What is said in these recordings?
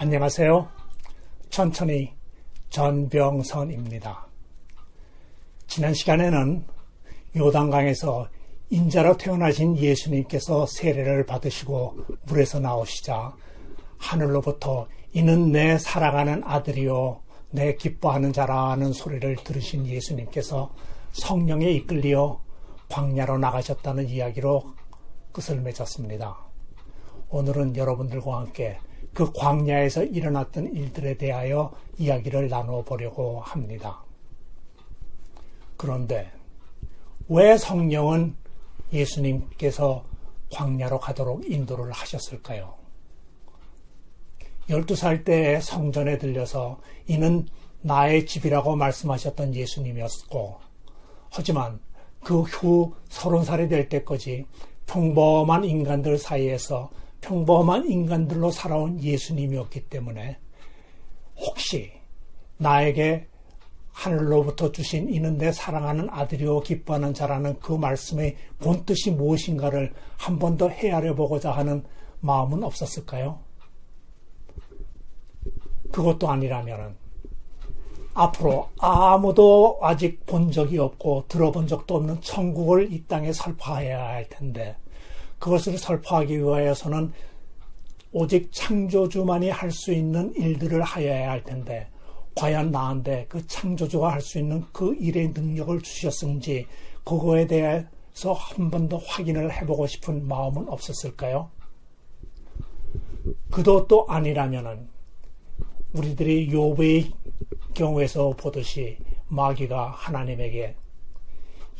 안녕하세요. 천천히 전병선입니다. 지난 시간에는 요단강에서 인자로 태어나신 예수님께서 세례를 받으시고 물에서 나오시자 하늘로부터 이는 내 사랑하는 아들이요 내 기뻐하는 자라는 소리를 들으신 예수님께서 성령에 이끌려 광야로 나가셨다는 이야기로 끝을 맺었습니다. 오늘은 여러분들과 함께 그 광야에서 일어났던 일들에 대하여 이야기를 나눠보려고 합니다. 그런데 왜 성령은 예수님께서 광야로 가도록 인도를 하셨을까요? 12살 때에 성전에 들려서 이는 나의 집이라고 말씀하셨던 예수님이었고, 하지만 그 후 30살이 될 때까지 평범한 인간들 사이에서 평범한 인간들로 살아온 예수님이었기 때문에 혹시 나에게 하늘로부터 주신 이는 내 사랑하는 아들이요 기뻐하는 자라는 그 말씀의 본뜻이 무엇인가를 한 번 더 헤아려 보고자 하는 마음은 없었을까요? 그것도 아니라면 앞으로 아무도 아직 본 적이 없고 들어본 적도 없는 천국을 이 땅에 설파해야 할 텐데, 그것을 설파하기 위하여서는 오직 창조주만이 할 수 있는 일들을 하여야 할 텐데, 과연 나한테 그 창조주가 할 수 있는 그 일의 능력을 주셨는지 그거에 대해서 한 번 더 확인을 해보고 싶은 마음은 없었을까요? 그것도 아니라면은 우리들이 욥의 경우에서 보듯이 마귀가 하나님에게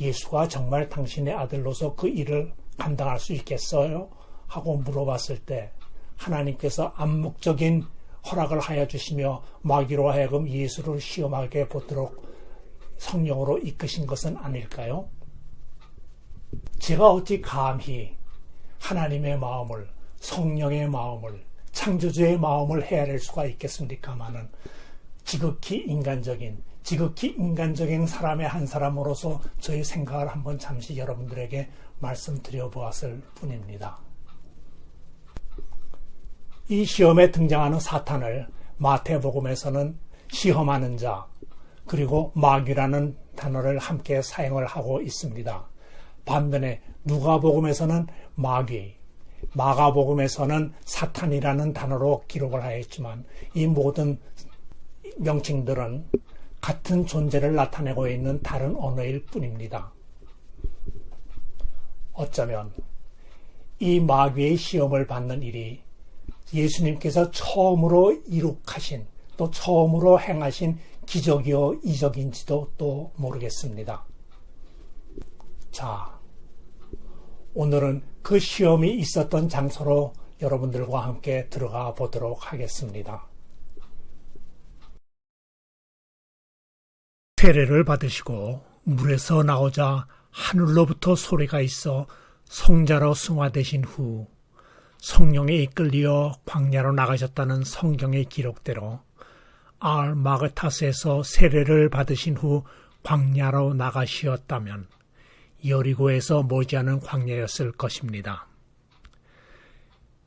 예수가 정말 당신의 아들로서 그 일을 감당할 수 있겠어요? 하고 물어봤을 때 하나님께서 암묵적인 허락을 하여 주시며 마귀로 하여금 예수를 시험하게 보도록 성령으로 이끄신 것은 아닐까요? 제가 어찌 감히 하나님의 마음을, 성령의 마음을, 창조주의 마음을 헤아릴 수가 있겠습니까마는 지극히 인간적인 사람의 한 사람으로서 저의 생각을 한번 잠시 여러분들에게 말씀드려 보았을 뿐입니다. 이 시험에 등장하는 사탄을 마태복음에서는 시험하는 자, 그리고 마귀라는 단어를 함께 사용을 하고 있습니다. 반면에 누가복음에서는 마귀, 마가복음에서는 사탄이라는 단어로 기록을 하였지만 이 모든 명칭들은 같은 존재를 나타내고 있는 다른 언어일 뿐입니다. 어쩌면 이 마귀의 시험을 받는 일이 예수님께서 처음으로 이룩하신, 또 처음으로 행하신 기적이요 이적인지도 또 모르겠습니다. 자, 오늘은 그 시험이 있었던 장소로 여러분들과 함께 들어가 보도록 하겠습니다. 세례를 받으시고 물에서 나오자 하늘로부터 소리가 있어 성자로 승화되신 후 성령에 이끌려 광야로 나가셨다는 성경의 기록대로 알마그타스에서 세례를 받으신 후 광야로 나가시었다면 여리고에서 머지않은 광야였을 것입니다.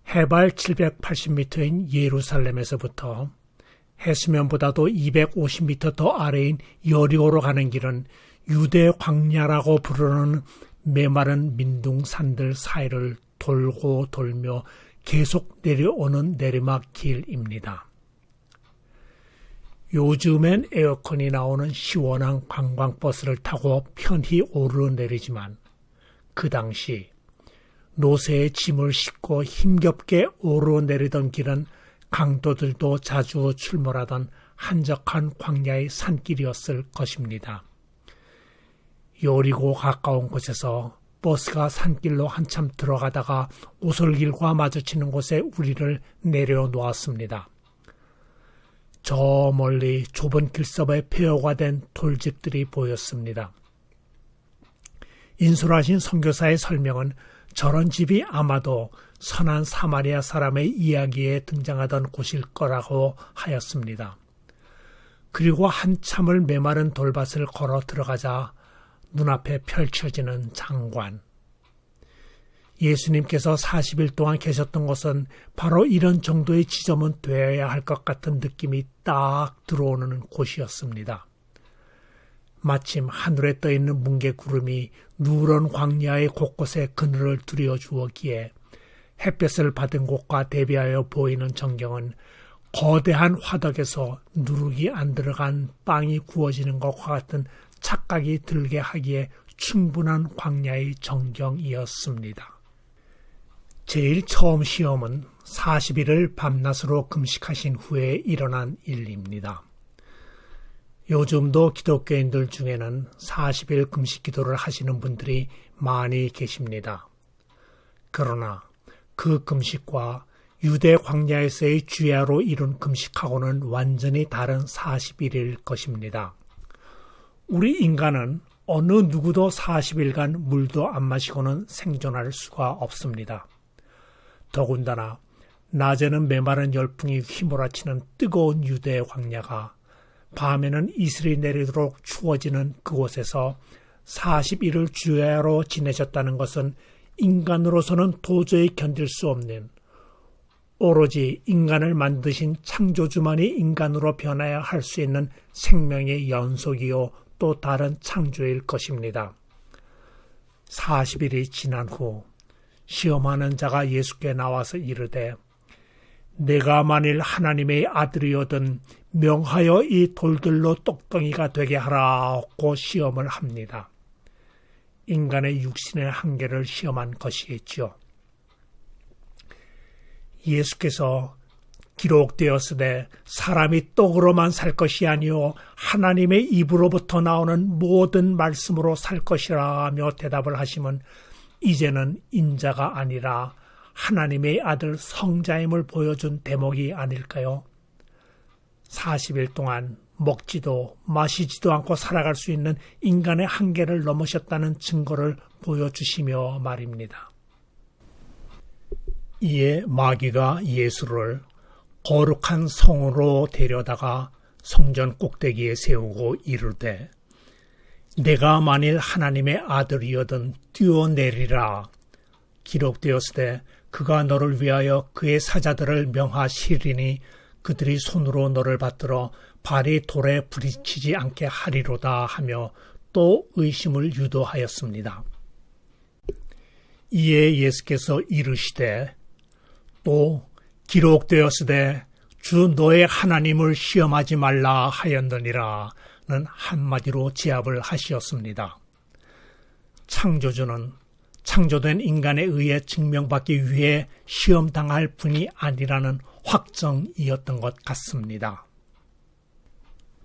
해발 780m인 예루살렘에서부터 해수면보다도 250m 더 아래인 여리고로 가는 길은 유대 광야라고 부르는 메마른 민둥산들 사이를 돌고 돌며 계속 내려오는 내리막 길입니다. 요즘엔 에어컨이 나오는 시원한 관광버스를 타고 편히 오르내리지만 그 당시 노새에 짐을 싣고 힘겹게 오르내리던 길은 강도들도 자주 출몰하던 한적한 광야의 산길이었을 것입니다. 여리고 가까운 곳에서 버스가 산길로 한참 들어가다가 오솔길과 마주치는 곳에 우리를 내려놓았습니다. 저 멀리 좁은 길섭에 폐허가 된 돌집들이 보였습니다. 인솔하신 선교사의 설명은 저런 집이 아마도 선한 사마리아 사람의 이야기에 등장하던 곳일 거라고 하였습니다. 그리고 한참을 메마른 돌밭을 걸어 들어가자 눈앞에 펼쳐지는 장관. 예수님께서 40일 동안 계셨던 것은 바로 이런 정도의 지점은 되어야 할 것 같은 느낌이 딱 들어오는 곳이었습니다. 마침 하늘에 떠있는 뭉게구름이 누런 광야의 곳곳에 그늘을 두려 주었기에 햇볕을 받은 곳과 대비하여 보이는 전경은 거대한 화덕에서 누룩이 안 들어간 빵이 구워지는 것과 같은 착각이 들게 하기에 충분한 광야의 전경이었습니다. 제일 처음 시험은 40일을 밤낮으로 금식하신 후에 일어난 일입니다. 요즘도 기독교인들 중에는 40일 금식 기도를 하시는 분들이 많이 계십니다. 그러나 그 금식과 유대 광야에서의 주야로 이룬 금식하고는 완전히 다른 40일일 것입니다. 우리 인간은 어느 누구도 40일간 물도 안 마시고는 생존할 수가 없습니다. 더군다나 낮에는 메마른 열풍이 휘몰아치는 뜨거운 유대 광야가 밤에는 이슬이 내리도록 추워지는 그곳에서 40일을 주야로 지내셨다는 것은 인간으로서는 도저히 견딜 수 없는, 오로지 인간을 만드신 창조주만이 인간으로 변해야 할 수 있는 생명의 연속이요 또 다른 창조일 것입니다. 40일이 지난 후 시험하는 자가 예수께 나와서 이르되 내가 만일 하나님의 아들이거든 명하여 이 돌들로 똑덩이가 되게 하라고 시험을 합니다. 인간의 육신의 한계를 시험한 것이겠지요. 예수께서 기록되었으되 사람이 떡으로만 살 것이 아니요 하나님의 입으로부터 나오는 모든 말씀으로 살 것이라며 대답을 하시면 이제는 인자가 아니라 하나님의 아들 성자임을 보여준 대목이 아닐까요? 40일 동안 먹지도 마시지도 않고 살아갈 수 있는 인간의 한계를 넘으셨다는 증거를 보여주시며 말입니다. 이에 마귀가 예수를 거룩한 성으로 데려다가 성전 꼭대기에 세우고 이르되 내가 만일 하나님의 아들이거든 뛰어내리라. 기록되었으되 그가 너를 위하여 그의 사자들을 명하시리니 그들이 손으로 너를 받들어 발이 돌에 부딪히지 않게 하리로다 하며 또 의심을 유도하였습니다. 이에 예수께서 이르시되 또 기록되었으되 주 너의 하나님을 시험하지 말라 하였느니라 는 한마디로 제압을 하시었습니다. 창조주는 창조된 인간에 의해 증명받기 위해 시험당할 분이 아니라는 확정이었던 것 같습니다.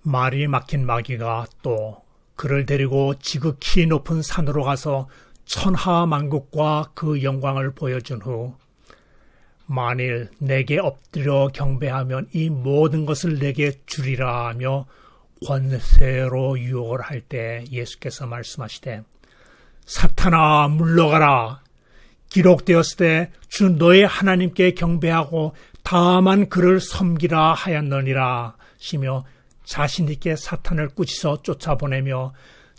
말이 막힌 마귀가 또 그를 데리고 지극히 높은 산으로 가서 천하만국과 그 영광을 보여준 후 만일 내게 엎드려 경배하면 이 모든 것을 내게 주리라 하며 권세로 유혹을 할 때 예수께서 말씀하시되 사탄아 물러가라. 기록되었으되 주 너의 하나님께 경배하고 다만 그를 섬기라 하였느니라 시며 자신 있게 사탄을 꾸짖어 쫓아보내며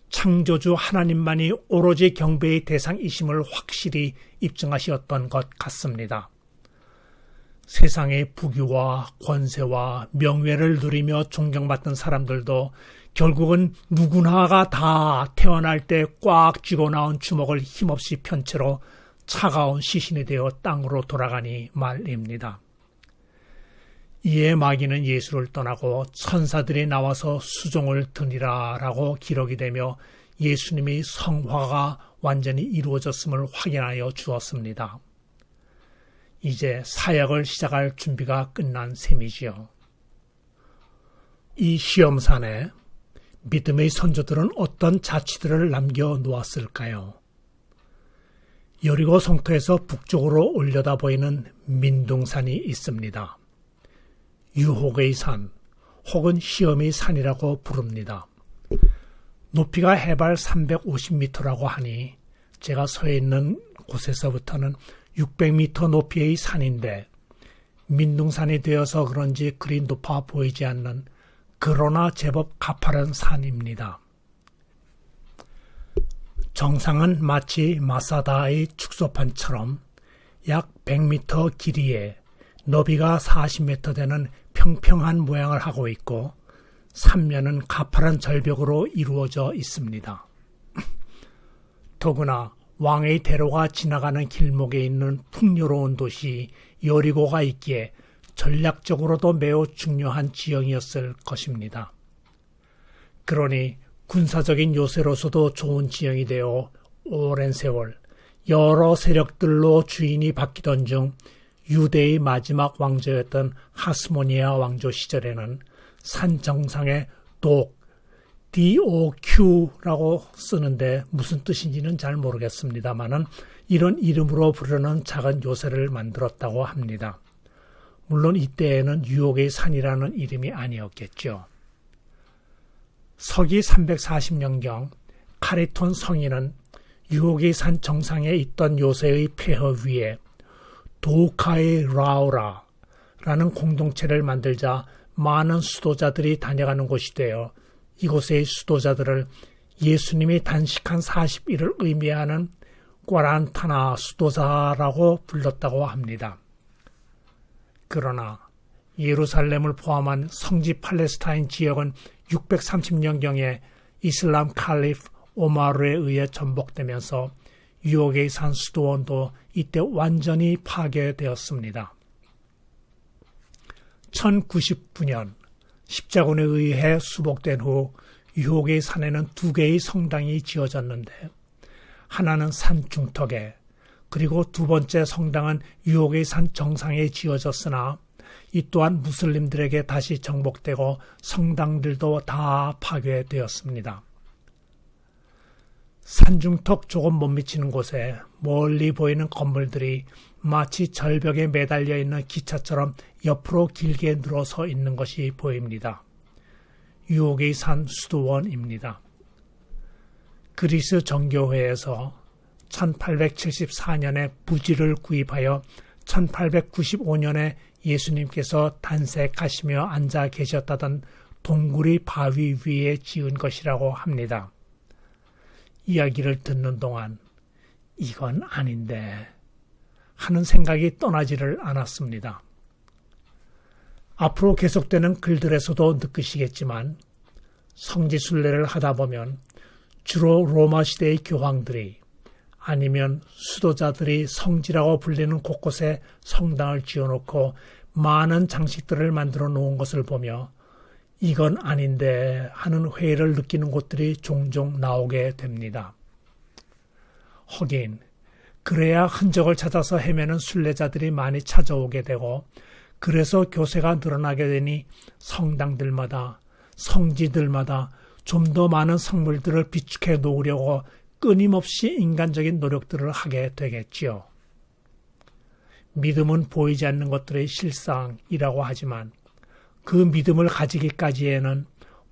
창조주 하나님만이 오로지 경배의 대상이심을 확실히 입증하셨던 것 같습니다. 세상의 부귀와 권세와 명예를 누리며 존경받던 사람들도 결국은 누구나가 다 태어날 때 꽉 쥐고 나온 주먹을 힘없이 편 채로 차가운 시신이 되어 땅으로 돌아가니 말입니다. 이에 마귀는 예수를 떠나고 천사들이 나와서 수종을 드니라 라고 기록이 되며 예수님이 성화가 완전히 이루어졌음을 확인하여 주었습니다. 이제 사역을 시작할 준비가 끝난 셈이지요. 이 시험산에 믿음의 선조들은 어떤 자취들을 남겨놓았을까요? 여리고 성터에서 북쪽으로 올려다 보이는 민둥산이 있습니다. 유혹의 산 혹은 시험의 산이라고 부릅니다. 높이가 해발 350m라고 하니 제가 서 있는 곳에서부터는 600m 높이의 산인데 민둥산이 되어서 그런지 그리 높아 보이지 않는 그러나 제법 가파른 산입니다. 정상은 마치 마사다의 축소판처럼 약 100m 길이에 너비가 40m 되는 평평한 모양을 하고 있고 3면은 가파른 절벽으로 이루어져 있습니다. 더구나 왕의 대로가 지나가는 길목에 있는 풍요로운 도시 여리고가 있기에 전략적으로도 매우 중요한 지형이었을 것입니다. 그러니 군사적인 요새로서도 좋은 지형이 되어 오랜 세월 여러 세력들로 주인이 바뀌던 중 유대의 마지막 왕조였던 하스모니아 왕조 시절에는 산 정상에 DOQ라고 쓰는데 무슨 뜻인지는 잘 모르겠습니다만은 이런 이름으로 부르는 작은 요새를 만들었다고 합니다. 물론 이때에는 유혹의 산이라는 이름이 아니었겠죠. 서기 340년경 카리톤 성인은 유혹의 산 정상에 있던 요새의 폐허 위에 도카의 라우라라는 공동체를 만들자 많은 수도자들이 다녀가는 곳이 되어 이곳의 수도자들을 예수님이 단식한 40일을 의미하는 꽈란타나 수도자라고 불렀다고 합니다. 그러나 예루살렘을 포함한 성지 팔레스타인 지역은 630년경에 이슬람 칼리프 오마르에 의해 전복되면서 유혹의 산 수도원도 이때 완전히 파괴되었습니다. 1099년 십자군에 의해 수복된 후 유혹의 산에는 두 개의 성당이 지어졌는데 하나는 산 중턱에 그리고 두 번째 성당은 유혹의 산 정상에 지어졌으나 이 또한 무슬림들에게 다시 정복되고 성당들도 다 파괴되었습니다. 산중턱 조금 못 미치는 곳에 멀리 보이는 건물들이 마치 절벽에 매달려 있는 기차처럼 옆으로 길게 늘어서 있는 것이 보입니다. 유혹의 산 수도원입니다. 그리스 정교회에서 1874년에 부지를 구입하여 1895년에 예수님께서 단색하시며 앉아 계셨다던 동굴이 바위 위에 지은 것이라고 합니다. 이야기를 듣는 동안 이건 아닌데 하는 생각이 떠나지를 않았습니다. 앞으로 계속되는 글들에서도 느끼시겠지만 성지순례를 하다 보면 주로 로마 시대의 교황들이 아니면 수도자들이 성지라고 불리는 곳곳에 성당을 지어놓고 많은 장식들을 만들어 놓은 것을 보며 이건 아닌데 하는 회의를 느끼는 곳들이 종종 나오게 됩니다. 하긴 그래야 흔적을 찾아서 헤매는 순례자들이 많이 찾아오게 되고 그래서 교세가 늘어나게 되니 성당들마다 성지들마다 좀 더 많은 성물들을 비축해 놓으려고 끊임없이 인간적인 노력들을 하게 되겠지요. 믿음은 보이지 않는 것들의 실상이라고 하지만 그 믿음을 가지기까지에는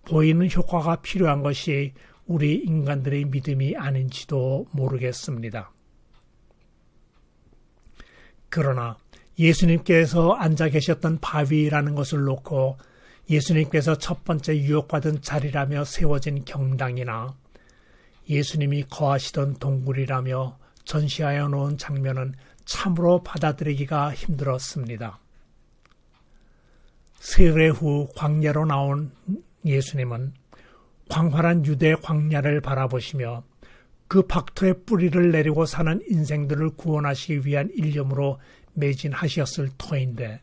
보이는 효과가 필요한 것이 우리 인간들의 믿음이 아닌지도 모르겠습니다. 그러나 예수님께서 앉아 계셨던 바위라는 것을 놓고 예수님께서 첫 번째 유혹받은 자리라며 세워진 경당이나 예수님이 거하시던 동굴이라며 전시하여 놓은 장면은 참으로 받아들이기가 힘들었습니다. 세례 후 광야로 나온 예수님은 광활한 유대 광야를 바라보시며 그 박토에 뿌리를 내리고 사는 인생들을 구원하시기 위한 일념으로 매진하셨을 터인데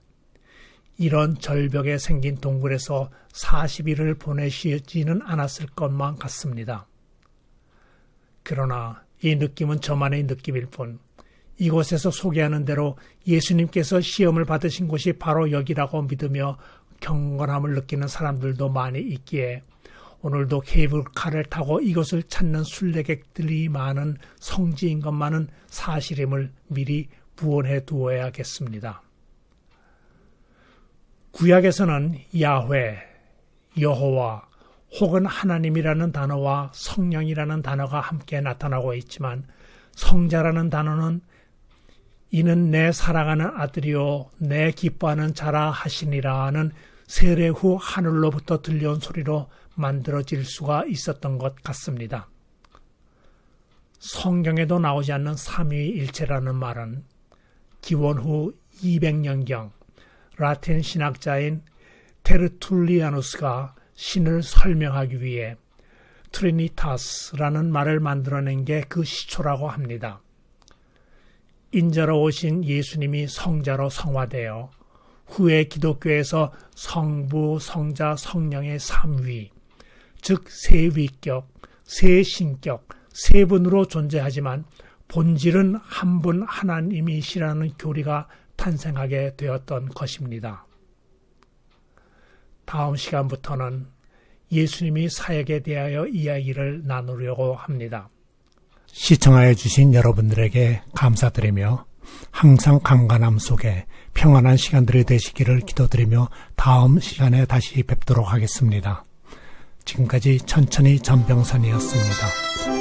이런 절벽에 생긴 동굴에서 40일을 보내시지는 않았을 것만 같습니다. 그러나 이 느낌은 저만의 느낌일 뿐 이곳에서 소개하는 대로 예수님께서 시험을 받으신 곳이 바로 여기라고 믿으며 경건함을 느끼는 사람들도 많이 있기에 오늘도 케이블카를 타고 이곳을 찾는 순례객들이 많은 성지인 것만은 사실임을 미리 부언해 두어야겠습니다. 구약에서는 야훼, 여호와 혹은 하나님이라는 단어와 성령이라는 단어가 함께 나타나고 있지만 성자라는 단어는 이는 내 사랑하는 아들이요 내 기뻐하는 자라 하시니라는 세례 후 하늘로부터 들려온 소리로 만들어질 수가 있었던 것 같습니다. 성경에도 나오지 않는 삼위일체라는 말은 기원 후 200년경 라틴 신학자인 테르툴리아누스가 신을 설명하기 위해 트리니타스라는 말을 만들어낸 게 그 시초라고 합니다. 인자로 오신 예수님이 성자로 성화되어 후에 기독교에서 성부, 성자, 성령의 삼위, 즉 세위격, 세신격, 세 분으로 존재하지만 본질은 한 분 하나님이시라는 교리가 탄생하게 되었던 것입니다. 다음 시간부터는 예수님이 사역에 대하여 이야기를 나누려고 합니다. 시청하여 주신 여러분들에게 감사드리며 항상 강건함 속에 평안한 시간들이 되시기를 기도드리며 다음 시간에 다시 뵙도록 하겠습니다. 지금까지 천천히 전병선이었습니다.